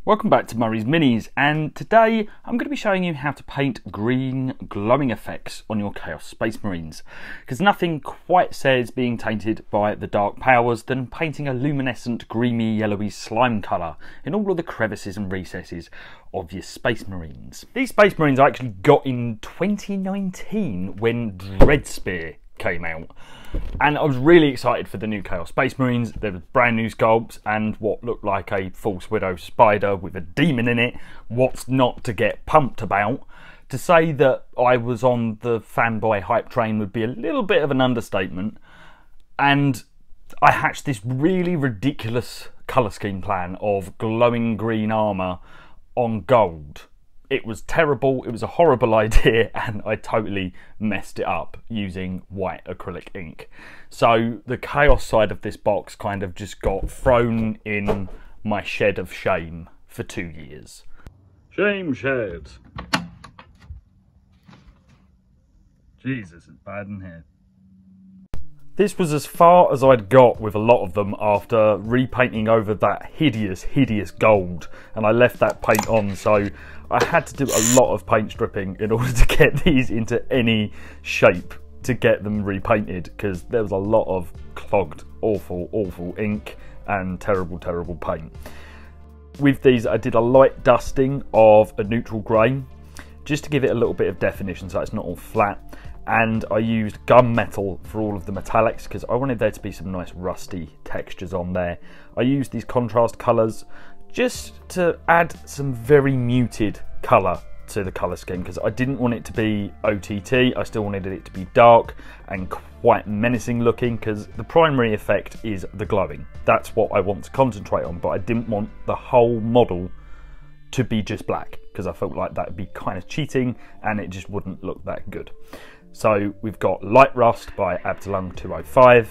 Welcome back to Murray's Minis, and today I'm going to be showing you how to paint green glowing effects on your Chaos Space Marines, because nothing quite says being tainted by the dark powers than painting a luminescent greeny yellowy slime colour in all of the crevices and recesses of your Space Marines. These Space Marines I actually got in 2019 when Dreadspear came out, and I was really excited for the new Chaos Space Marines. There were brand new sculpts and what looked like a false widow spider with a demon in it. What's not to get pumped about? To say that I was on the fanboy hype train would be a little bit of an understatement, and I hatched this really ridiculous colour scheme plan of glowing green armour on gold. It was terrible, it was a horrible idea, and I totally messed it up using white acrylic ink. So the chaos side of this box kind of just got thrown in my shed of shame for 2 years. Shame shed. Jesus, it's bad in here. This was as far as I'd got with a lot of them after repainting over that hideous gold, and I left that paint on, so I had to do a lot of paint stripping in order to get these into any shape to get them repainted, because there was a lot of clogged, awful ink and terrible paint. With these I did a light dusting of a neutral grey just to give it a little bit of definition so it's not all flat. And I used gunmetal for all of the metallics because I wanted there to be some nice rusty textures on there. I used these contrast colours just to add some very muted colour to the colour scheme, because I didn't want it to be OTT, I still wanted it to be dark and quite menacing looking, because the primary effect is the glowing. That's what I want to concentrate on, but I didn't want the whole model to be just black, because I felt like that would be kind of cheating and it just wouldn't look that good. So we've got Light Rust by Abtalung 205.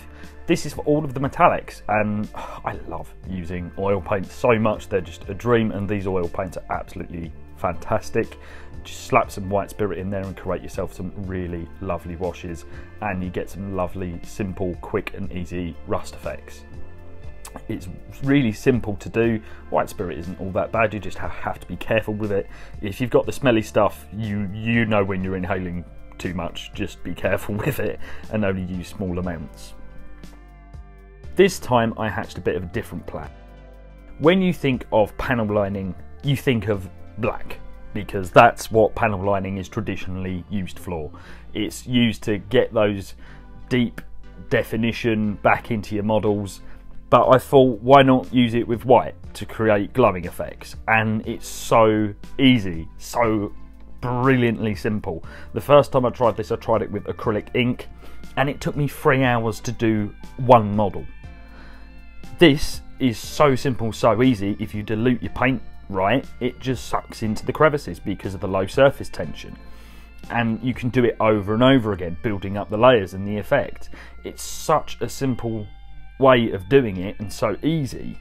This is for all of the metallics, and I love using oil paints so much. They're just a dream, and these oil paints are absolutely fantastic. Just slap some White Spirit in there and create yourself some really lovely washes, and you get some lovely, simple, quick and easy rust effects. It's really simple to do. White Spirit isn't all that bad, you just have to be careful with it. If you've got the smelly stuff, you know when you're inhaling too much, just be careful with it and only use small amounts. This time I hatched a bit of a different plan. When you think of panel lining, you think of black, because that's what panel lining is traditionally used for. It's used to get those deep definition back into your models, but I thought, why not use it with white to create glowing effects? And it's so easy, so brilliantly simple. The first time I tried this, I tried it with acrylic ink, and it took me 3 hours to do one model. This is so simple, so easy. If you dilute your paint right, it just sucks into the crevices because of the low surface tension, and you can do it over and over again, building up the layers and the effect. It's such a simple way of doing it and so easy.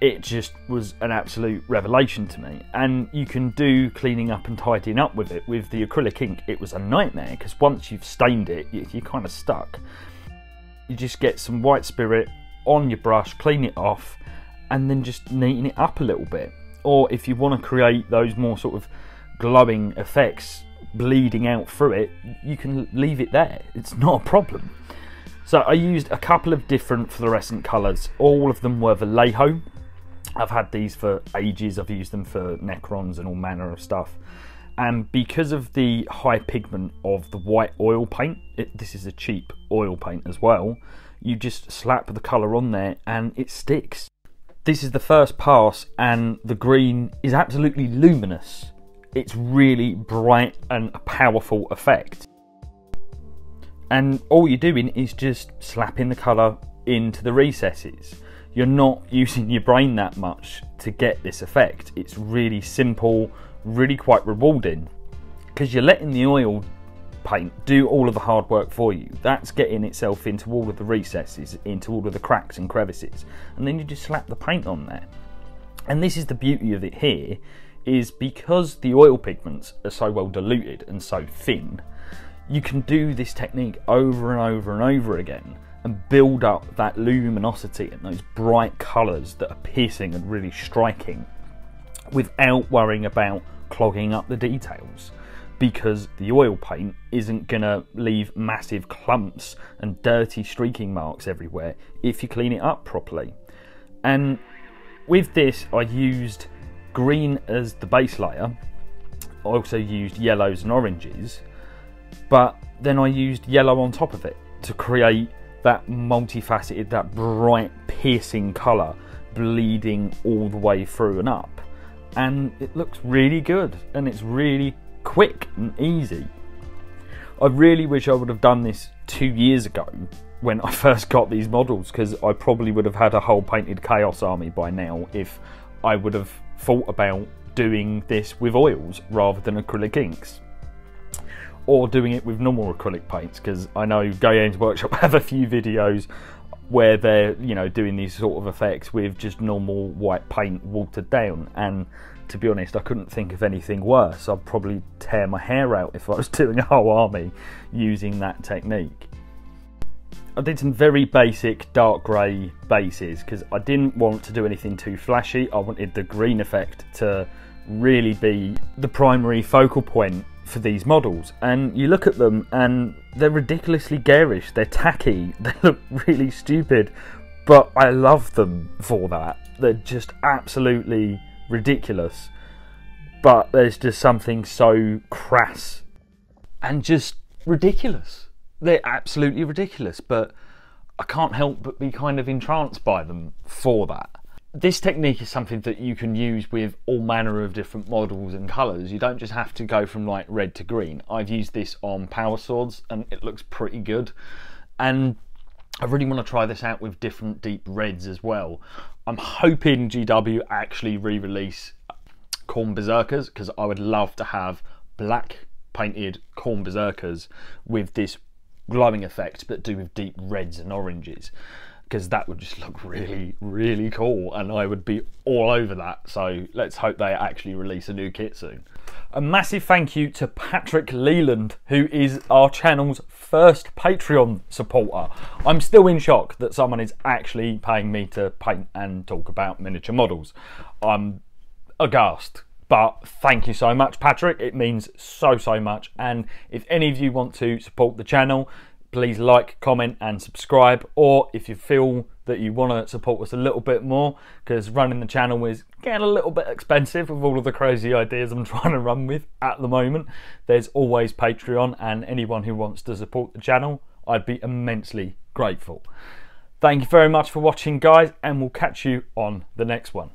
It just was an absolute revelation to me. And you can do cleaning up and tidying up with it. With the acrylic ink, it was a nightmare, because once you've stained it, you're kind of stuck. You just get some White Spirit on your brush, clean it off, and then just neaten it up a little bit. Or if you want to create those more sort of glowing effects bleeding out through it, you can leave it there. It's not a problem. So I used a couple of different fluorescent colours. All of them were Vallejo. I've had these for ages. I've used them for Necrons and all manner of stuff. And because of the high pigment of the white oil paint, this is a cheap oil paint as well, you just slap the colour on there and it sticks. This is the first pass, and the green is absolutely luminous. It's really bright and a powerful effect. And all you're doing is just slapping the colour into the recesses. You're not using your brain that much to get this effect. It's really simple, really quite rewarding, because you're letting the oil paint do all of the hard work for you. That's getting itself into all of the recesses, into all of the cracks and crevices, and then you just slap the paint on there. And this is the beauty of it here, is because the oil pigments are so well diluted and so thin, you can do this technique over and over and over again and build up that luminosity and those bright colours that are piercing and really striking. without worrying about clogging up the details, because the oil paint isn't gonna leave massive clumps and dirty streaking marks everywhere if you clean it up properly. And with this, I used green as the base layer. I also used yellows and oranges, but then I used yellow on top of it to create that multifaceted, that bright piercing colour bleeding all the way through and up. And it looks really good, and it's really quick and easy. I really wish I would have done this 2 years ago when I first got these models, because I probably would have had a whole painted Chaos army by now if I would have thought about doing this with oils rather than acrylic inks, or doing it with normal acrylic paints, because I know Go Games Workshop have a few videos where they're, you know, doing these sort of effects with just normal white paint watered down, and to be honest, I couldn't think of anything worse. I'd probably tear my hair out if I was doing a whole army using that technique. I did some very basic dark grey bases because I didn't want to do anything too flashy. I wanted the green effect to really be the primary focal point for these models. And you look at them and they're ridiculously garish, they're tacky, they look really stupid, but I love them for that. They're just absolutely ridiculous, but there's just something so crass and just ridiculous. They're absolutely ridiculous, but I can't help but be kind of entranced by them for that. This technique is something that you can use with all manner of different models and colours. You don't just have to go from like red to green. I've used this on power swords and it looks pretty good, and I really want to try this out with different deep reds as well. I'm hoping GW actually re-release Khorne Berserkers, because I would love to have black painted Khorne Berserkers with this glowing effect, but do with deep reds and oranges, because that would just look really, really cool, and I would be all over that. So let's hope they actually release a new kit soon. A massive thank you to Patrick Leland, who is our channel's first Patreon supporter. I'm still in shock that someone is actually paying me to paint and talk about miniature models. I'm aghast. But thank you so much, Patrick. It means so much. And if any of you want to support the channel, please like, comment and subscribe. Or if you feel that you want to support us a little bit more, because running the channel is getting a little bit expensive with all of the crazy ideas I'm trying to run with at the moment, there's always Patreon, and anyone who wants to support the channel, I'd be immensely grateful. Thank you very much for watching, guys, and we'll catch you on the next one.